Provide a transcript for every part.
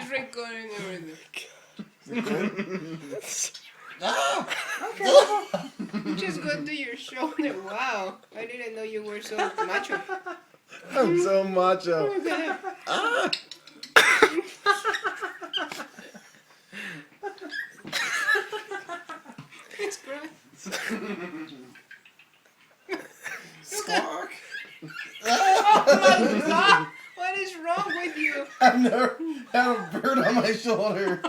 He's recording everything. Okay. Just go to your shoulder. Wow. I didn't know you were so macho. I'm so macho. Look at him. Ah! It's crying. Squawk. Oh my god! What is wrong with you? I've never had a bird on my shoulder.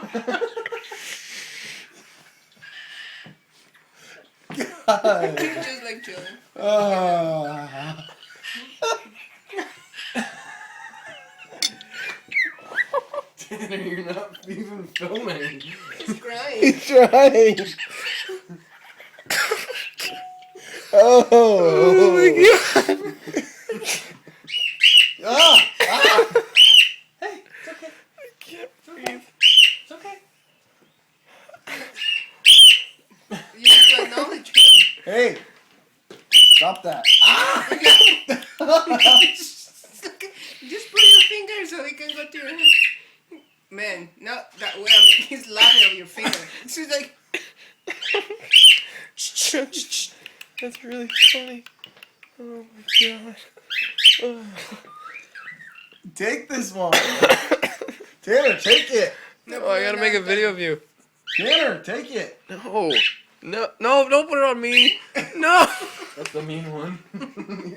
God. He's just like chilling. Tanner, you're not even filming. He's crying. He's trying. Oh my god. Ah! Hey, it's okay. I can't breathe. It's okay. You have to acknowledge him. Hey, stop that. Ah! Just put your finger so he can go to your hand. Man, not that way. I mean, he's laughing at your finger. She's like, That's really funny. Oh my god. Oh. Take this one. Tanner, take it. No, I gotta make a video of you. Tanner, take it. No. No, don't put it on me. No. That's the mean one. You're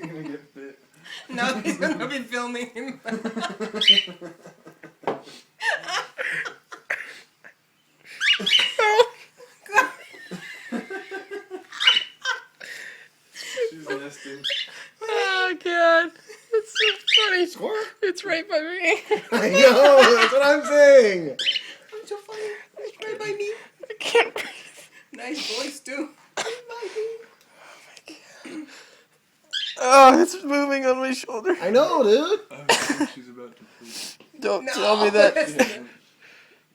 gonna get bit. no, he's gonna be filming him. She's nesting. Oh god. It's so funny. Score? It's right by me. I know, that's what I'm saying. I'm so funny. It's right by me. I can't breathe. Nice voice too. Right by me. Oh, it's moving on my shoulder. I know, dude. I think she's about to poop. Don't No, tell me that. that's not-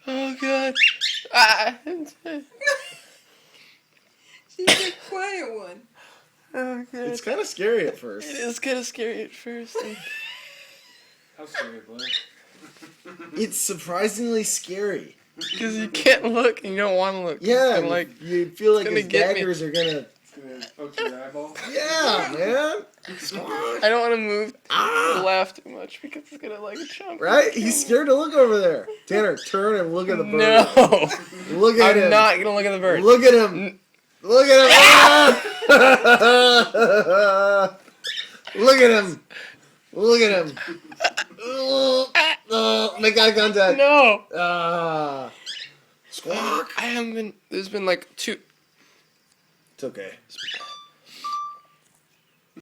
Oh god. Ah. She's the quiet one. Oh god. It's kind of scary at first. It is kind of scary at first. How scary, Blair? It's surprisingly scary. Because you can't look and you don't want to look. Yeah, And like, you feel like gonna his get me. daggers are gonna. It's gonna poke your eyeball. Yeah, man. I don't want to move Ah! left too much because it's gonna like jump. Right? He's scared to look over there. Tanner, turn and look at the bird. No. Look at him. I'm not gonna look at the bird. Look at him. Look at him. Ah! Look at him. Look at him. Make eye contact. No. Ah. Squawk. I haven't been. There's been like two. It's okay.